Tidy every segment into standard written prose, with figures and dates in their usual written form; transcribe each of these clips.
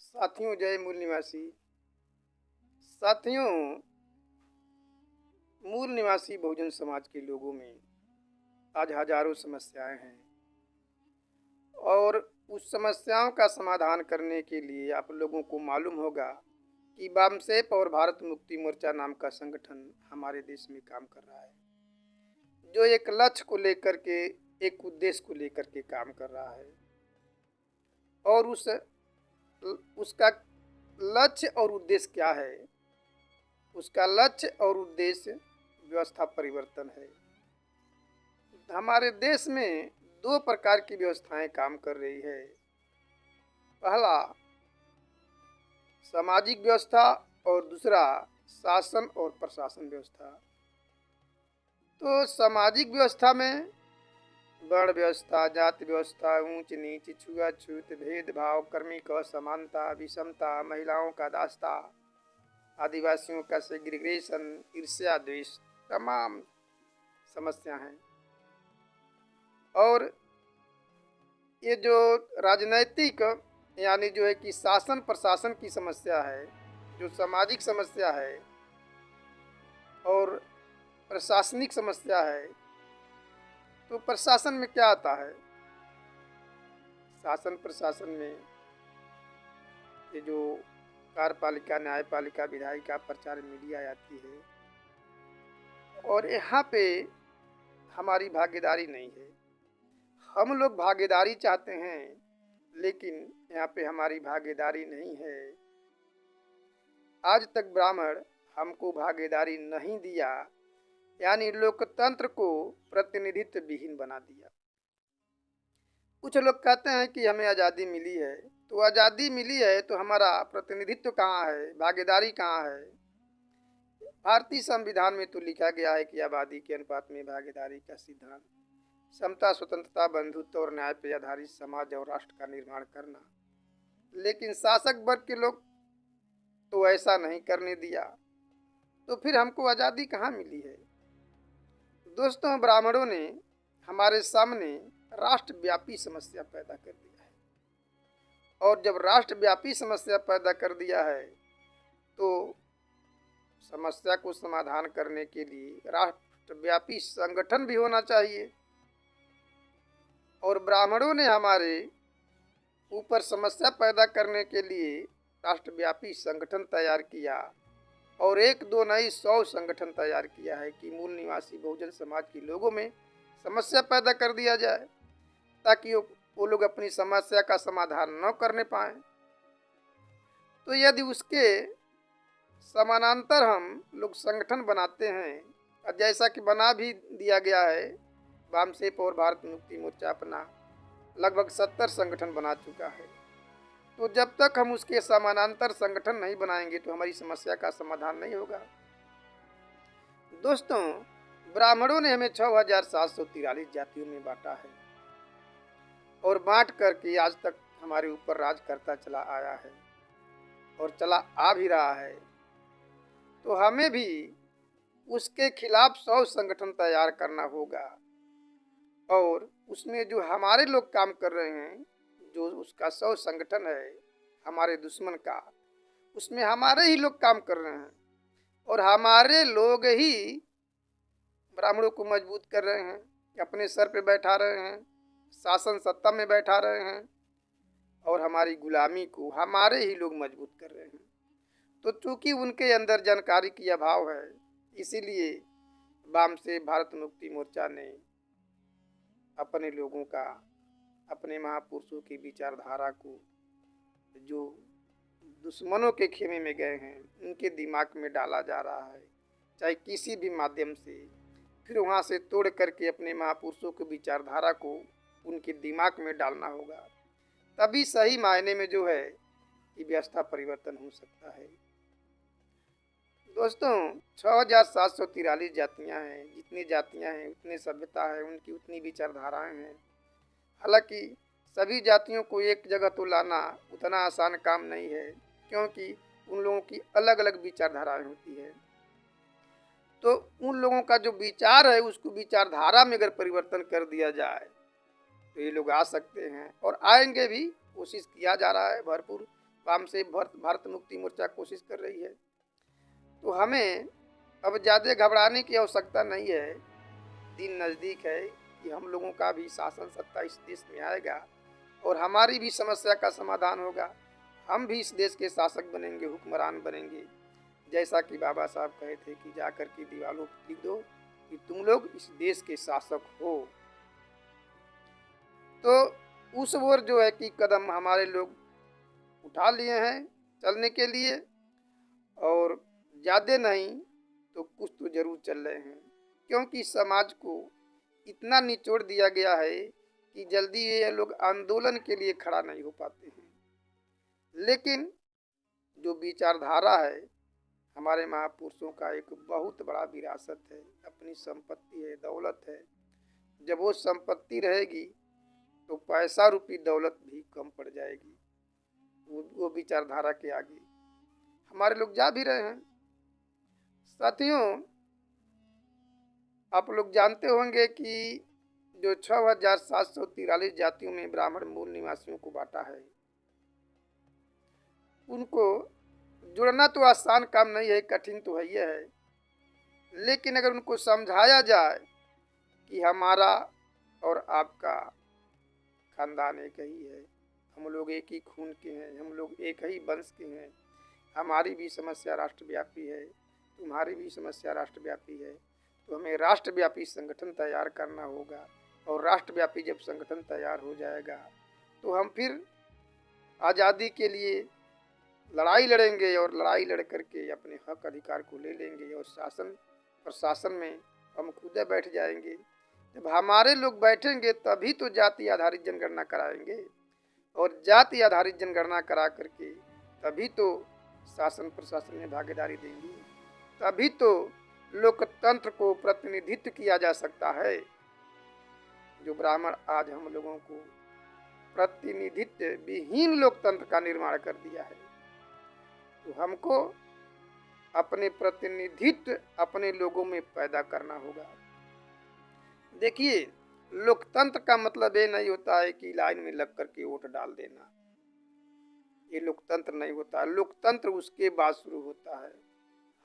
साथियों, जय मूल निवासी। साथियों, मूल निवासी बहुजन समाज के लोगों में आज हजारों समस्याएं हैं और उस समस्याओं का समाधान करने के लिए आप लोगों को मालूम होगा कि बामसेप और भारत मुक्ति मोर्चा नाम का संगठन हमारे देश में काम कर रहा है, जो एक लक्ष्य को लेकर के, एक उद्देश्य को लेकर के काम कर रहा है। और उसका लक्ष्य और उद्देश्य क्या है? उसका लक्ष्य और उद्देश्य व्यवस्था परिवर्तन है। हमारे देश में दो प्रकार की व्यवस्थाएं काम कर रही है। पहला सामाजिक व्यवस्था और दूसरा शासन और प्रशासन व्यवस्था। तो सामाजिक व्यवस्था में वर्ण व्यवस्था, जाति व्यवस्था, ऊंच नीच, छुआछूत, भेदभाव, कर्मिक असमानता, विषमता, महिलाओं का दास्ता, आदिवासियों का सेग्रीगेशन, ईर्ष्या, द्वेष, तमाम समस्या हैं। और ये जो राजनैतिक यानी जो है कि शासन प्रशासन की समस्या है, जो सामाजिक समस्या है और प्रशासनिक समस्या है, तो प्रशासन में क्या आता है? शासन प्रशासन में ये जो कार्यपालिका, न्यायपालिका, विधायिका, प्रचार, मीडिया आती है और यहाँ पे हमारी भागीदारी नहीं है। हम लोग भागीदारी चाहते हैं, लेकिन यहाँ पे हमारी भागीदारी नहीं है। आज तक ब्राह्मण हमको भागीदारी नहीं दिया, यानी लोकतंत्र को प्रतिनिधित्व विहीन बना दिया। कुछ लोग कहते हैं कि हमें आज़ादी मिली है, तो आज़ादी मिली है तो हमारा प्रतिनिधित्व कहाँ है, भागीदारी कहाँ है? भारतीय संविधान में तो लिखा गया है कि आबादी के अनुपात में भागीदारी का सिद्धांत, समता, स्वतंत्रता, बंधुत्व और न्याय पर आधारित समाज और राष्ट्र का निर्माण करना। लेकिन शासक वर्ग के लोग तो ऐसा नहीं करने दिया, तो फिर हमको आज़ादी कहाँ मिली है? दोस्तों, ब्राह्मणों ने हमारे सामने राष्ट्रव्यापी समस्या पैदा कर दिया है। और जब राष्ट्रव्यापी समस्या पैदा कर दिया है, तो समस्या को समाधान करने के लिए राष्ट्रव्यापी संगठन भी होना चाहिए। और ब्राह्मणों ने हमारे ऊपर समस्या पैदा करने के लिए राष्ट्रव्यापी संगठन तैयार किया और एक दो नहीं 100 संगठन तैयार किया है कि मूल निवासी बहुजन समाज के लोगों में समस्या पैदा कर दिया जाए, ताकि वो लोग अपनी समस्या का समाधान न करने पाए। तो यदि उसके समानांतर हम लोग संगठन बनाते हैं, जैसा कि बना भी दिया गया है, बामसेप और भारत मुक्ति मोर्चा अपना लगभग 70 संगठन बना चुका है, तो जब तक हम उसके समानांतर संगठन नहीं बनाएंगे तो हमारी समस्या का समाधान नहीं होगा। दोस्तों, ब्राह्मणों ने हमें 6743 जातियों में बांटा है और बांट करके आज तक हमारे ऊपर राज करता चला आया है और चला आ भी रहा है। तो हमें भी उसके खिलाफ 100 संगठन तैयार करना होगा और उसमें जो हमारे लोग काम कर रहे हैं, जो उसका 100 संगठन है हमारे दुश्मन का, उसमें हमारे ही लोग काम कर रहे हैं और हमारे लोग ही ब्राह्मणों को मजबूत कर रहे हैं, अपने सर पे बैठा रहे हैं, शासन सत्ता में बैठा रहे हैं और हमारी गुलामी को हमारे ही लोग मजबूत कर रहे हैं। तो चूंकि उनके अंदर जानकारी की अभाव है, इसीलिए बामसेप भारत मुक्ति मोर्चा ने अपने लोगों का, अपने महापुरुषों की विचारधारा को जो दुश्मनों के खेमे में गए हैं उनके दिमाग में डाला जा रहा है, चाहे किसी भी माध्यम से। फिर वहाँ से तोड़ करके अपने महापुरुषों की विचारधारा को उनके दिमाग में डालना होगा, तभी सही मायने में जो है कि व्यवस्था परिवर्तन हो सकता है। दोस्तों, 6743 जातियाँ हैं। जितनी जातियाँ हैं उतनी सभ्यता है, उनकी उतनी विचारधाराएं हैं। हालांकि सभी जातियों को एक जगह तो लाना उतना आसान काम नहीं है, क्योंकि उन लोगों की अलग अलग विचारधाराएं होती है। तो उन लोगों का जो विचार है, उसको विचारधारा में अगर परिवर्तन कर दिया जाए तो ये लोग आ सकते हैं और आएंगे भी। कोशिश किया जा रहा है, भरपूर वाम से भारत मुक्ति मोर्चा कोशिश कर रही है। तो हमें अब ज़्यादा घबराने की आवश्यकता नहीं है। दिन नज़दीक है कि हम लोगों का भी शासन सत्ता इस देश में आएगा और हमारी भी समस्या का समाधान होगा। हम भी इस देश के शासक बनेंगे, हुक्मरान बनेंगे। जैसा कि बाबा साहब कहे थे कि जाकर के दीवारों पर लिख दो कि तुम लोग इस देश के शासक हो। तो उस ओर जो है कि कदम हमारे लोग उठा लिए हैं चलने के लिए, और ज़्यादा नहीं तो कुछ तो जरूर चल रहे हैं, क्योंकि समाज को इतना निचोड़ दिया गया है कि जल्दी ये लोग आंदोलन के लिए खड़ा नहीं हो पाते हैं। लेकिन जो विचारधारा है हमारे महापुरुषों का एक बहुत बड़ा विरासत है, अपनी संपत्ति है, दौलत है। जब वो संपत्ति रहेगी तो पैसा रूपी दौलत भी कम पड़ जाएगी वो विचारधारा के आगे। हमारे लोग जा भी रहे हैं। साथियों, आप लोग जानते होंगे कि जो 6,743 जातियों में ब्राह्मण मूल निवासियों को बांटा है, उनको जुड़ना तो आसान काम नहीं है, कठिन तो है ही है। लेकिन अगर उनको समझाया जाए कि हमारा और आपका खानदान एक ही है, हम लोग एक ही खून के हैं, हम लोग एक ही वंश के हैं, हमारी भी समस्या राष्ट्रव्यापी है, तुम्हारी भी समस्या राष्ट्रव्यापी है, तो हमें राष्ट्रव्यापी संगठन तैयार करना होगा। और राष्ट्रव्यापी जब संगठन तैयार हो जाएगा तो हम फिर आज़ादी के लिए लड़ाई लड़ेंगे और लड़ाई लड़ करके अपने हक अधिकार को ले लेंगे और शासन प्रशासन में हम खुद बैठ जाएंगे। जब हमारे लोग बैठेंगे तभी तो जाति आधारित जनगणना कराएंगे, और जाति आधारित जनगणना करा करके तभी तो शासन प्रशासन में भागीदारी देंगे, तभी तो लोकतंत्र को प्रतिनिधित्व किया जा सकता है। जो ब्राह्मण आज हम लोगों को प्रतिनिधित्व विहीन लोकतंत्र का निर्माण कर दिया है, तो हमको अपने प्रतिनिधित्व अपने लोगों में पैदा करना होगा। देखिए, लोकतंत्र का मतलब ये नहीं होता है कि लाइन में लग करके वोट डाल देना, ये लोकतंत्र नहीं होता। लोकतंत्र उसके बाद शुरू होता है,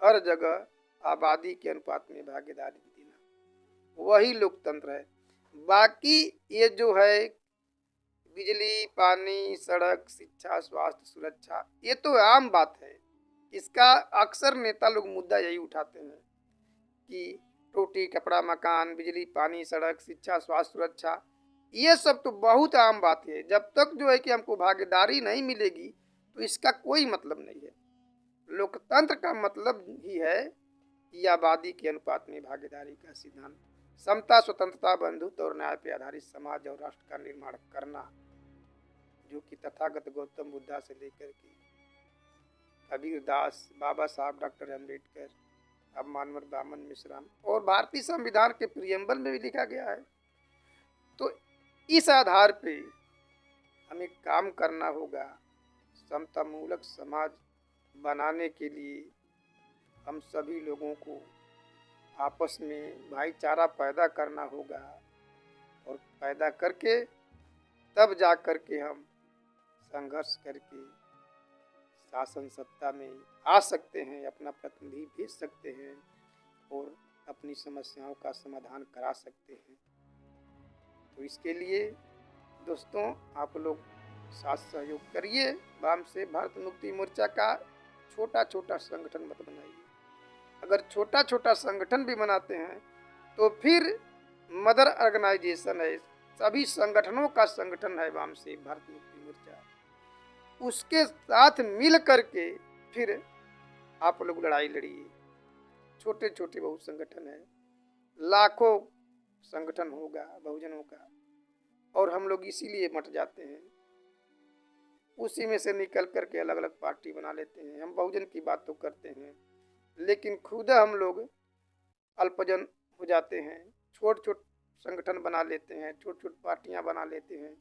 हर जगह आबादी के अनुपात में भागीदारी देना, वही लोकतंत्र है। बाकी ये जो है बिजली, पानी, सड़क, शिक्षा, स्वास्थ्य, सुरक्षा, ये तो आम बात है। इसका अक्सर नेता लोग मुद्दा यही उठाते हैं कि रोटी, कपड़ा, मकान, बिजली, पानी, सड़क, शिक्षा, स्वास्थ्य, सुरक्षा, ये सब तो बहुत आम बात है। जब तक जो है कि हमको भागीदारी नहीं मिलेगी तो इसका कोई मतलब नहीं है। लोकतंत्र का मतलब ही है कि आबादी के अनुपात में भागीदारी का सिद्धांत, समता, स्वतंत्रता, बंधुत्व और न्याय पर आधारित समाज और राष्ट्र का निर्माण करना, जो कि तथागत गौतम बुद्धा से लेकर के कबीर दास, बाबा साहब डॉक्टर अम्बेडकर, अब मानवर बामन मिश्राम और भारतीय संविधान के प्रियम्बल में भी लिखा गया है। तो इस आधार पे हमें काम करना होगा। समतामूलक समाज बनाने के लिए हम सभी लोगों को आपस में भाईचारा पैदा करना होगा, और पैदा करके तब जा कर के हम संघर्ष करके शासन सत्ता में आ सकते हैं, अपना प्रतिनिधि भेज सकते हैं और अपनी समस्याओं का समाधान करा सकते हैं। तो इसके लिए दोस्तों आप लोग साथ सहयोग करिए। वाम से भारत मुक्ति मोर्चा का छोटा छोटा संगठन मत बनाइए। अगर छोटा छोटा संगठन भी बनाते हैं तो फिर मदर ऑर्गेनाइजेशन है, सभी संगठनों का संगठन है वाम से भारत मुक्ति मोर्चा, उसके साथ मिल करके फिर आप लोग लड़ाई लड़िए। छोटे छोटे बहुत संगठन है, लाखों संगठन होगा बहुजनों का, और हम लोग इसीलिए मट जाते हैं, उसी में से निकल करके अलग अलग पार्टी बना लेते हैं। हम बहुजन की बात तो करते हैं लेकिन खुद हम लोग अल्पजन हो जाते हैं, छोट छोट संगठन बना लेते हैं, छोट छोट पार्टियां बना लेते हैं,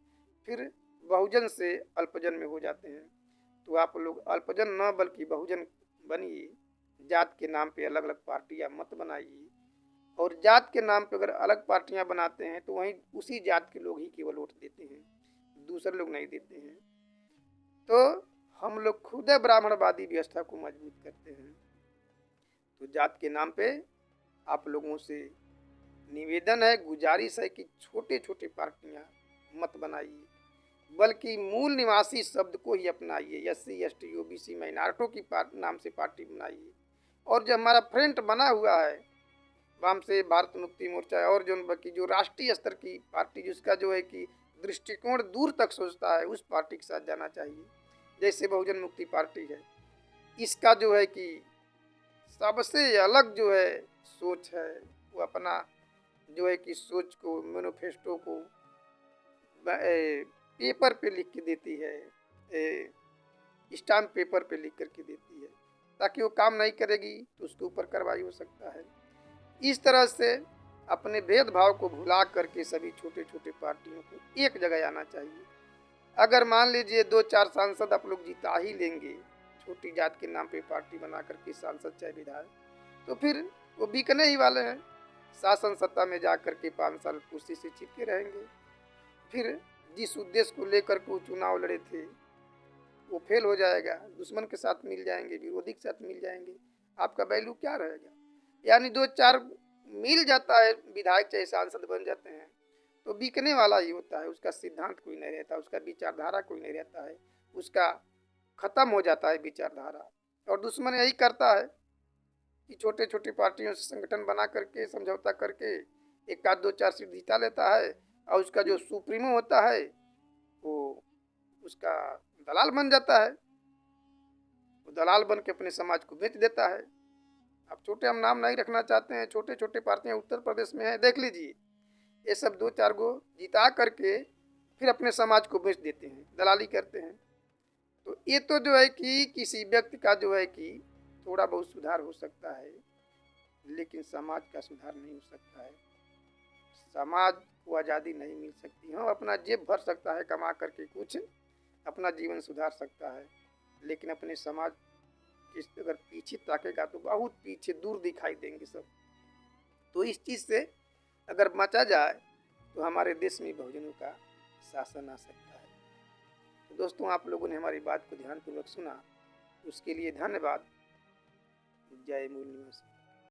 फिर बहुजन से अल्पजन में हो जाते हैं। तो आप लोग अल्पजन न बल्कि बहुजन बनिए। जात के नाम पे अलग अलग पार्टियां मत बनाइए, और जात के नाम पे अगर अलग पार्टियां बनाते हैं तो वहीं उसी जात के लोग ही केवल वोट देते हैं, दूसरे लोग नहीं देते हैं। तो हम लोग खुद ब्राह्मणवादी व्यवस्था को मजबूत करते हैं। तो जात के नाम पे आप लोगों से निवेदन है, गुजारिश है कि छोटे छोटे पार्टियां मत बनाइए, बल्कि मूल निवासी शब्द को ही अपनाइए। SC ST OBC माइनॉरिटी की नाम से पार्टी बनाइए। और जो हमारा फ्रंट बना हुआ है वाम से भारत मुक्ति मोर्चा और जो बाकी जो राष्ट्रीय स्तर की पार्टी जिसका जो है कि दृष्टिकोण दूर तक सोचता है, उस पार्टी के साथ जाना चाहिए। जैसे बहुजन मुक्ति पार्टी है, इसका जो है कि सबसे अलग जो है सोच है, वो अपना जो है कि सोच को, मैनिफेस्टो को पेपर पे लिख के देती है, स्टाम्प पेपर पे लिख करके देती है, ताकि वो काम नहीं करेगी तो उसके ऊपर कार्रवाई हो सकता है। इस तरह से अपने भेदभाव को भुला करके सभी छोटे छोटे पार्टियों को एक जगह आना चाहिए। अगर मान लीजिए 2-4 सांसद आप लोग जिता ही लेंगे, छोटी जात के नाम पे पार्टी बना करके सांसद चाहे विधायक, तो फिर वो बिकने ही वाले हैं। शासन सत्ता में जा करके 5 साल कुर्सी से चिपके रहेंगे। फिर जिस उद्देश्य को लेकर के वो चुनाव लड़े थे वो फेल हो जाएगा, दुश्मन के साथ मिल जाएंगे, विरोधी के साथ मिल जाएंगे, आपका वैल्यू क्या रहेगा। यानी 2-4 मिल जाता है विधायक चाहे सांसद बन जाते हैं तो बिकने वाला ही होता है, उसका सिद्धांत कोई नहीं रहता, उसका विचारधारा कोई नहीं रहता है, उसका खत्म हो जाता है विचारधारा। और दुश्मन यही करता है कि छोटे छोटे पार्टियों से संगठन बना करके समझौता करके 1-2-4 सीट जीता लेता है, और उसका जो सुप्रीमो होता है वो उसका दलाल बन जाता है, वो दलाल बन के अपने समाज को बेच देता है। अब छोटे हम नाम नहीं रखना चाहते हैं, छोटे छोटे पार्टियां उत्तर प्रदेश में है, देख लीजिए, ये सब 2-4 गो जिता करके फिर अपने समाज को बेच देते हैं, दलाली करते हैं। तो ये तो जो है कि किसी व्यक्ति का जो है कि थोड़ा बहुत सुधार हो सकता है, लेकिन समाज का सुधार नहीं हो सकता है। समाज को आज़ादी नहीं मिल सकती। हाँ, अपना जेब भर सकता है कमा करके, कुछ अपना जीवन सुधार सकता है, लेकिन अपने समाज के अगर पीछे ताकेगा तो बहुत पीछे दूर दिखाई देंगे सब। तो इस चीज़ से अगर बचा जाए तो हमारे देश में बहुजनों का शासन आ सकता है। तो दोस्तों, आप लोगों ने हमारी बात को ध्यानपूर्वक सुना, उसके लिए धन्यवाद। जय मूल निवासी।